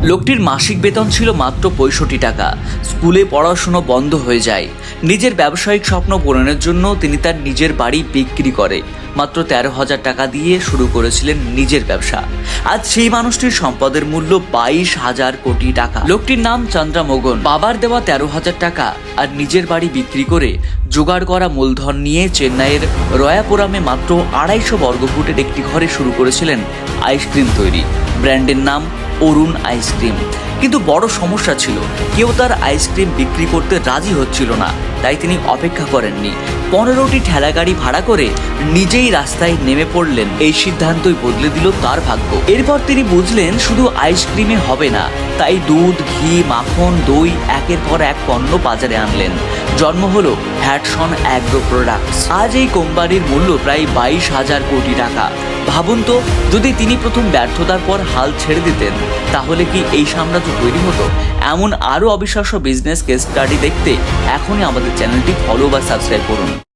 লোকটির মাসিক বেতন ছিল মাত্র ৬৫ টাকা। স্কুলে পড়াশুনো বন্ধ হয়ে যায়। নিজের ব্যবসায়িক স্বপ্ন পূরণের জন্য তিনি তার নিজের বাড়ি বিক্রি করে মাত্র ১৩,০০০ টাকা দিয়ে শুরু করেছিলেন নিজের ব্যবসা। আজ সেই মানুষটির সম্পদের মূল্য ২২,০০০ কোটি টাকা। লোকটির নাম চন্দ্রা মোগন। বাবার দেওয়া ১৩,০০০ টাকা আর নিজের বাড়ি বিক্রি করে জোগাড় করা মূলধন নিয়ে চেন্নাইয়ের রয়াপুরামে মাত্র ২৫০ বর্গফুটের একটি ঘরে শুরু করেছিলেন আইসক্রিম তৈরি। ব্র্যান্ডের নাম অরুণ আইসক্রিম। কিন্তু বড় সমস্যা ছিল, কেউ তার আইসক্রিম বিক্রি করতে রাজি হচ্ছিল না। তাই তিনি অপেক্ষা করেননি, ১৫টি ঠেলাগাড়ি ভাড়া করে নিজেই রাস্তায় নেমে পড়লেন। এই সিদ্ধান্তই বদলে দিল তার ভাগ্য। এরপর তিনি বুঝলেন শুধু আইসক্রিমে হবে না, তাই দুধ, ঘি, মাখন, দই একের পর এক পণ্য বাজারে আনলেন। জন্ম হলো হ্যাটসন অ্যাগ্রো প্রোডাক্টস। আজ এই কোম্পানির মূল্য প্রায় ২২,০০০ কোটি টাকা। ভাবুন তো, যদি তিনি প্রথম ব্যর্থতার পর হাল ছেড়ে দিতেন, তাহলে কি এই সাম্রাজ্য তৈরি হতো? এমন আরও অবিশ্বাস্য বিজনেস কেস স্টাডি দেখতে এখনই আমাদের চ্যানেলটি ফলো বা সাবস্ক্রাইব করুন।